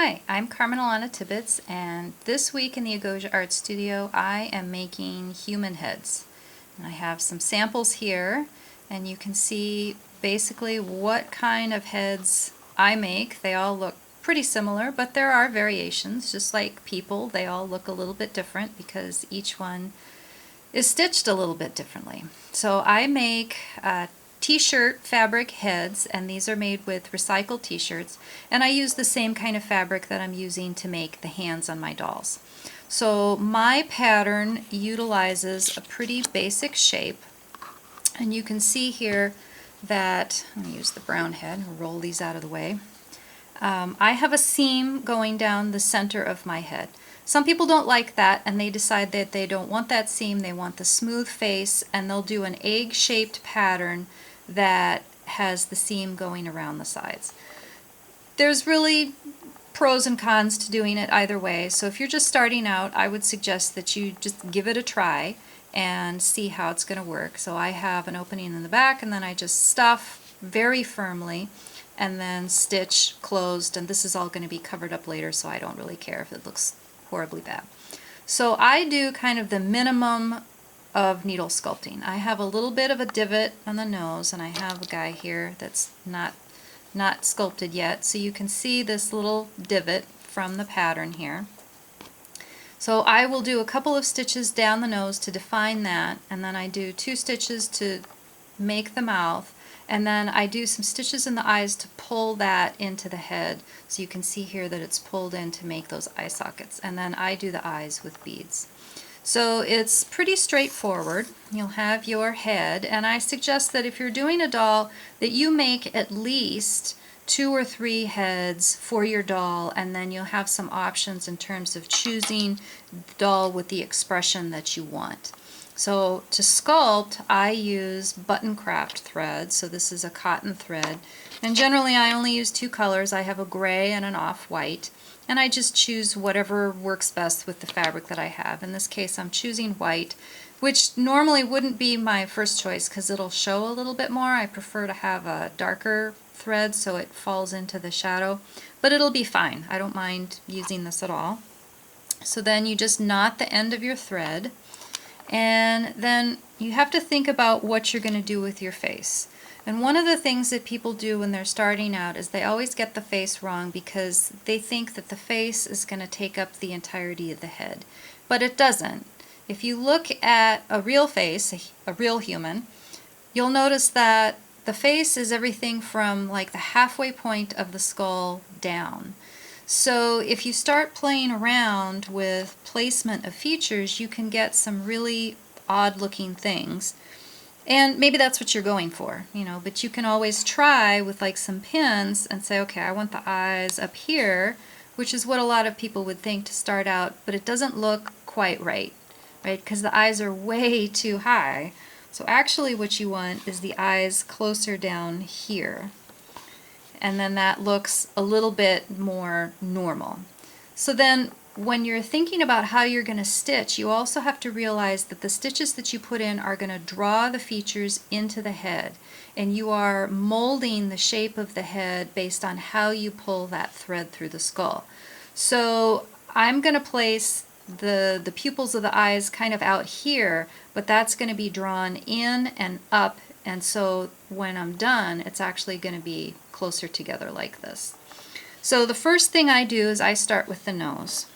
Hi, I'm Carmen Alana Tibbetts, and this week in the Agosia Art Studio I am making human heads. And I have some samples here, and you can see basically what kind of heads I make. They all look pretty similar, but there are variations. Just like people, they all look a little bit different because each one is stitched a little bit differently. So I make t-shirt fabric heads, and these are made with recycled t-shirts, and I use the same kind of fabric that I'm using to make the hands on my dolls. So my pattern utilizes a pretty basic shape, and you can see here that, I'm going to use the brown head and roll these out of the way. I have a seam going down the center of my head. Some people don't like that, and they decide that they don't want that seam, they want the smooth face, and they'll do an egg-shaped pattern that has the seam going around the sides. There's really pros and cons to doing it either way, so if you're just starting out, I would suggest that you just give it a try and see how it's going to work. So I have an opening in the back, and then I just stuff very firmly and then stitch closed, and this is all going to be covered up later, so I don't really care if it looks horribly bad. So I do kind of the minimum of needle sculpting. I have a little bit of a divot on the nose, and I have a guy here that's not sculpted yet, so you can see this little divot from the pattern here. So I will do a couple of stitches down the nose to define that, and then I do 2 stitches to make the mouth, and then I do some stitches in the eyes to pull that into the head. So you can see here that it's pulled in to make those eye sockets, and then I do the eyes with beads. So it's pretty straightforward. You'll have your head, and I suggest that if you're doing a doll that you make at least 2 or 3 heads for your doll, and then you'll have some options in terms of choosing the doll with the expression that you want. So to sculpt, I use button craft thread, so this is a cotton thread, and generally I only use 2 colors. I have a gray and an off-white, and I just choose whatever works best with the fabric that I have. In this case I'm choosing white, which normally wouldn't be my first choice because it'll show a little bit more. I prefer to have a darker thread so it falls into the shadow, but it'll be fine. I don't mind using this at all. So then you just knot the end of your thread, and then you have to think about what you're going to do with your face. And one of the things that people do when they're starting out is they always get the face wrong because they think that the face is going to take up the entirety of the head. But it doesn't. If you look at a real face, a real human, you'll notice that the face is everything from like the halfway point of the skull down. So if you start playing around with placement of features, you can get some really odd looking things. And maybe that's what you're going for, you know, but you can always try with like some pins and say, okay, I want the eyes up here, which is what a lot of people would think to start out, but it doesn't look quite right, because the eyes are way too high. So actually what you want is the eyes closer down here. And then that looks a little bit more normal. So then when you're thinking about how you're going to stitch, you also have to realize that the stitches that you put in are going to draw the features into the head, and you are molding the shape of the head based on how you pull that thread through the skull. So I'm going to place the pupils of the eyes kind of out here, but that's going to be drawn in and up, and so when I'm done it's actually going to be closer together like this. So the first thing I do is I start with the nose.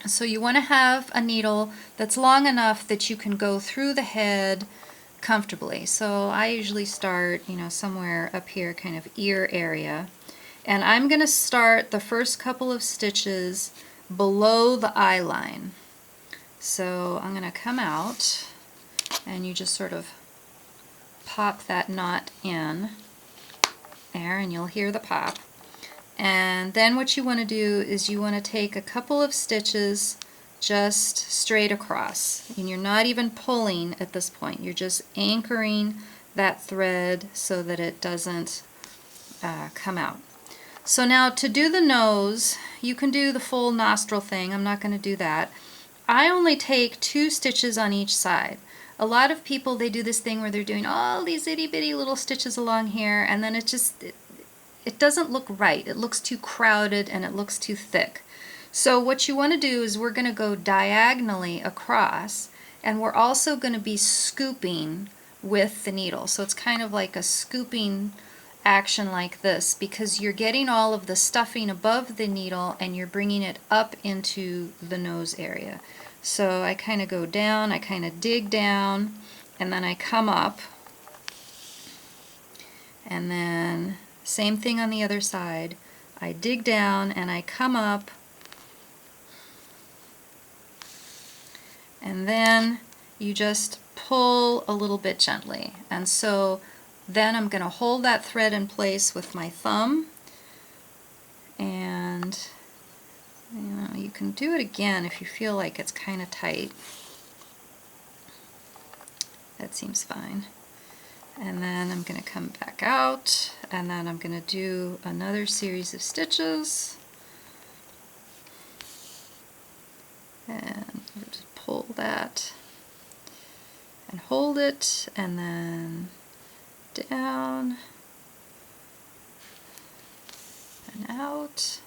So you want to have a needle that's long enough that you can go through the head comfortably. So I usually start, somewhere up here, kind of ear area, and I'm going to start the first couple of stitches below the eye line. So I'm going to come out, and you just sort of pop that knot in there, and you'll hear the pop. And then what you want to do is you want to take a couple of stitches just straight across, and you're not even pulling at this point, you're just anchoring that thread so that it doesn't come out. So now to do the nose, you can do the full nostril thing. I'm not going to do that. I only take 2 stitches on each side. A lot of people, they do this thing where they're doing all these itty bitty little stitches along here, and then it doesn't look right. It looks too crowded and it looks too thick. So what you want to do is we're going to go diagonally across, and we're also going to be scooping with the needle. So it's kind of like a scooping action like this, because you're getting all of the stuffing above the needle and you're bringing it up into the nose area. So I kind of go down, I kind of dig down, and then I come up, and then same thing on the other side. I dig down and I come up, and then you just pull a little bit gently. And so then I'm going to hold that thread in place with my thumb, and you can do it again if you feel like it's kind of tight. That seems fine. And then I'm going to come back out, and then I'm going to do another series of stitches, and just pull that and hold it, and then down and out,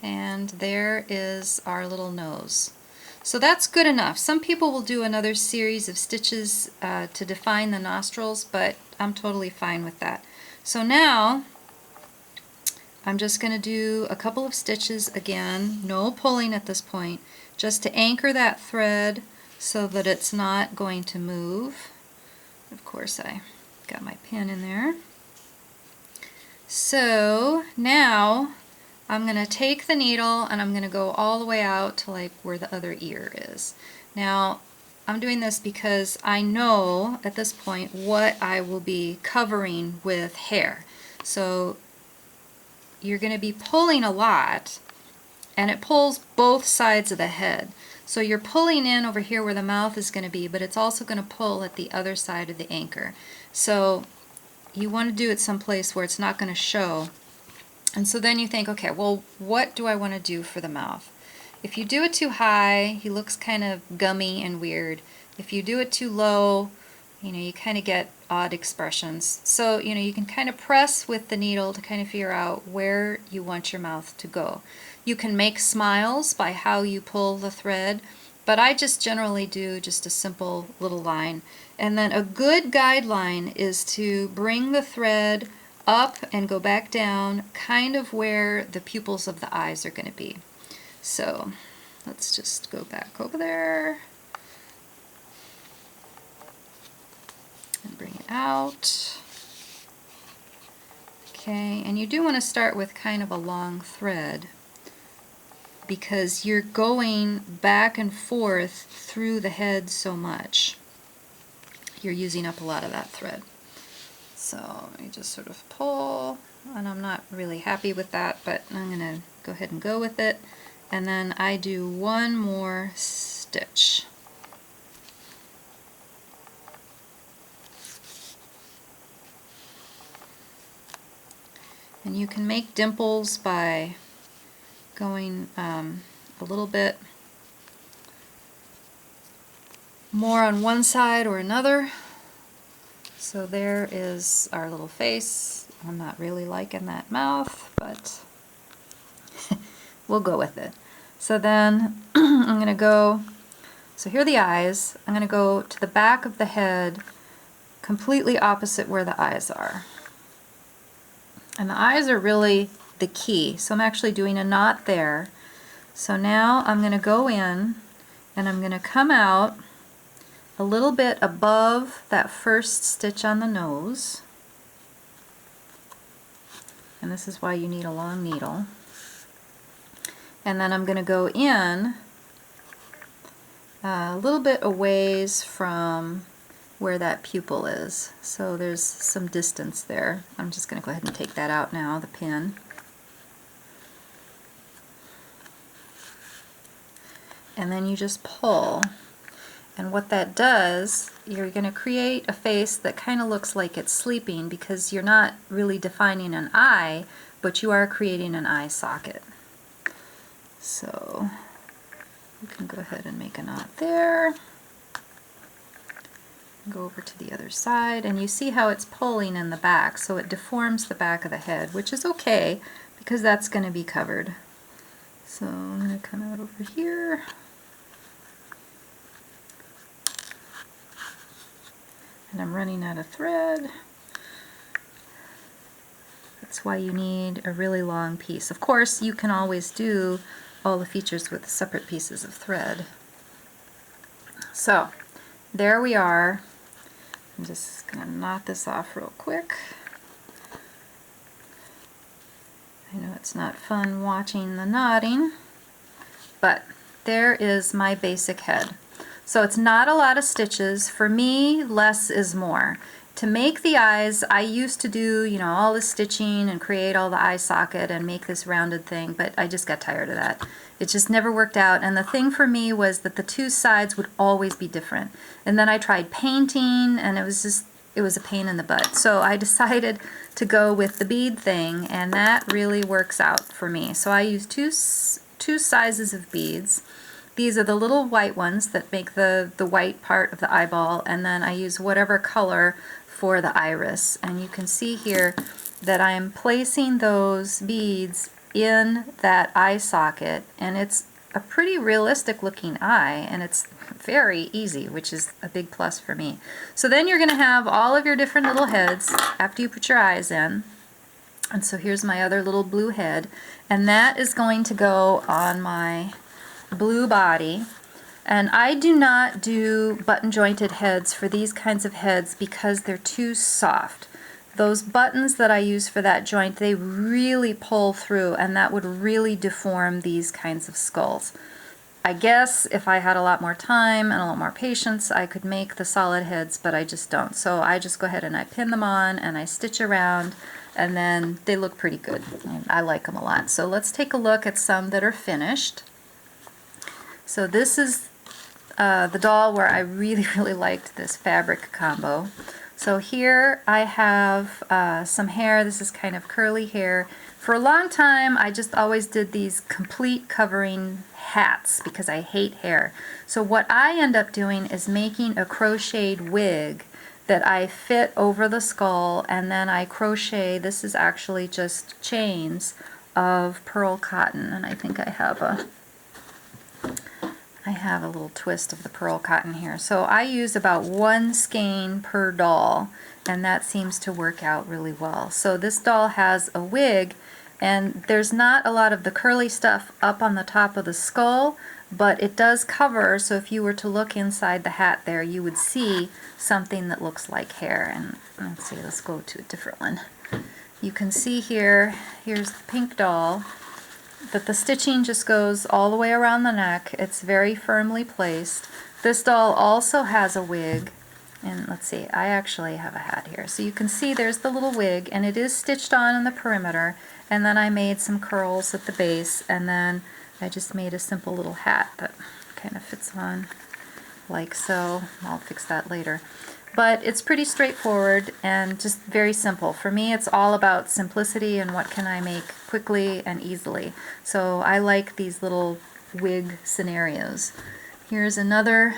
and there is our little nose. So that's good enough. Some people will do another series of stitches to define the nostrils, but I'm totally fine with that. So now I'm just going to do a couple of stitches again, no pulling at this point, just to anchor that thread so that it's not going to move. Of course, I got my pin in there. So now I'm going to take the needle and I'm going to go all the way out to like where the other ear is. Now I'm doing this because I know at this point what I will be covering with hair. So you're going to be pulling a lot, and it pulls both sides of the head. So you're pulling in over here where the mouth is going to be, but it's also going to pull at the other side of the anchor. So you want to do it someplace where it's not going to show. And so then you think, okay, well, what do I want to do for the mouth? If you do it too high, he looks kind of gummy and weird. If you do it too low, you kind of get odd expressions. So, you can kind of press with the needle to kind of figure out where you want your mouth to go. You can make smiles by how you pull the thread, but I just generally do just a simple little line. And then a good guideline is to bring the thread up and go back down, kind of where the pupils of the eyes are going to be. So let's just go back over there and bring it out. Okay, and you do want to start with kind of a long thread, because you're going back and forth through the head so much. You're using up a lot of that thread. So you just sort of pull, and I'm not really happy with that, but I'm going to go ahead and go with it. And then I do one more stitch. And you can make dimples by going a little bit more on one side or another. So there is our little face. I'm not really liking that mouth, but we'll go with it. So then I'm going to go, so here are the eyes. I'm going to go to the back of the head, completely opposite where the eyes are. And the eyes are really the key. So I'm actually doing a knot there. So now I'm going to go in and I'm going to come out a little bit above that first stitch on the nose. And this is why you need a long needle. And then I'm going to go in a little bit a ways from where that pupil is. So there's some distance there. I'm just going to go ahead and take that out now, the pin. And then you just pull. And what that does, you're going to create a face that kind of looks like it's sleeping, because you're not really defining an eye, but you are creating an eye socket. So you can go ahead and make a knot there. Go over to the other side, and you see how it's pulling in the back, so it deforms the back of the head, which is okay because that's going to be covered. So I'm going to come out over here. And I'm running out of thread. That's why you need a really long piece. Of course, you can always do all the features with separate pieces of thread. So there we are. I'm just going to knot this off real quick. I know it's not fun watching the knotting, but there is my basic head. So it's not a lot of stitches. For me, less is more. To make the eyes, I used to do, you know, all the stitching and create all the eye socket and make this rounded thing, but I just got tired of that. It just never worked out, and the thing for me was that the two sides would always be different. And then I tried painting, and it was a pain in the butt. So I decided to go with the bead thing, and that really works out for me. So I use two sizes of beads. These are the little white ones that make the white part of the eyeball, and then I use whatever color for the iris. And you can see here that I'm placing those beads in that eye socket, and it's a pretty realistic looking eye, and it's very easy, which is a big plus for me. So then you're going to have all of your different little heads after you put your eyes in. And so here's my other little blue head, and that is going to go on my blue body. And I do not do button jointed heads for these kinds of heads because they're too soft. Those buttons that I use for that joint, they really pull through, and that would really deform these kinds of skulls. I guess if I had a lot more time and a lot more patience, I could make the solid heads, but I just don't. So I just go ahead and I pin them on and I stitch around, and then they look pretty good. I like them a lot. So let's take a look at some that are finished. So this is the doll where I really, really liked this fabric combo. So here I have some hair. This is kind of curly hair. For a long time, I just always did these complete covering hats because I hate hair. So what I end up doing is making a crocheted wig that I fit over the skull, and then I crochet. This is actually just chains of pearl cotton, and I think I have a little twist of the pearl cotton here. So I use about 1 skein per doll, and that seems to work out really well. So this doll has a wig, and there's not a lot of the curly stuff up on the top of the skull, but it does cover, so if you were to look inside the hat there, you would see something that looks like hair. And let's see, let's go to a different one. You can see here, here's the pink doll, that the stitching just goes all the way around the neck. It's very firmly placed. This doll also has a wig, and let's see, I actually have a hat here. So you can see there's the little wig, and it is stitched on in the perimeter, and then I made some curls at the base, and then I just made a simple little hat that kind of fits on like so. I'll fix that later. But it's pretty straightforward and just very simple. For me, it's all about simplicity and what can I make quickly and easily. So I like these little wig scenarios. Here's another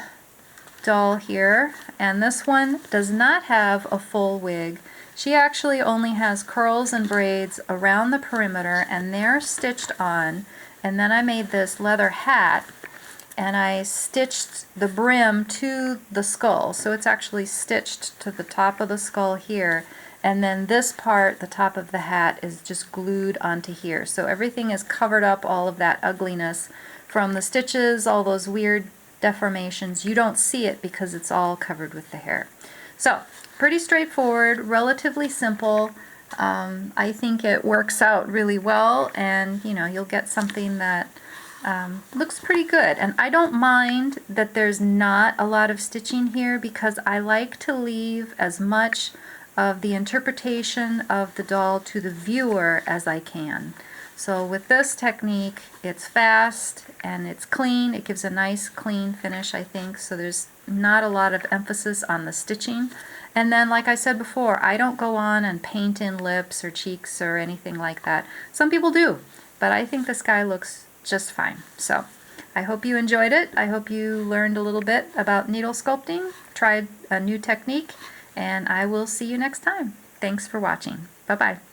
doll here, and this one does not have a full wig. She actually only has curls and braids around the perimeter, and they're stitched on. And then I made this leather hat, and I stitched the brim to the skull, so it's actually stitched to the top of the skull here, and then this part, the top of the hat, is just glued onto here. So everything is covered up, all of that ugliness from the stitches, all those weird deformations. You don't see it because it's all covered with the hair. So pretty straightforward, relatively simple. I think it works out really well, and you know, you'll get something that looks pretty good. And I don't mind that there's not a lot of stitching here because I like to leave as much of the interpretation of the doll to the viewer as I can. So with this technique, it's fast and it's clean. It gives a nice clean finish, I think, so there's not a lot of emphasis on the stitching. And then, like I said before, I don't go on and paint in lips or cheeks or anything like that. Some people do, but I think this guy looks just fine. So I hope you enjoyed it. I hope you learned a little bit about needle sculpting, tried a new technique, and I will see you next time. Thanks for watching. Bye-bye.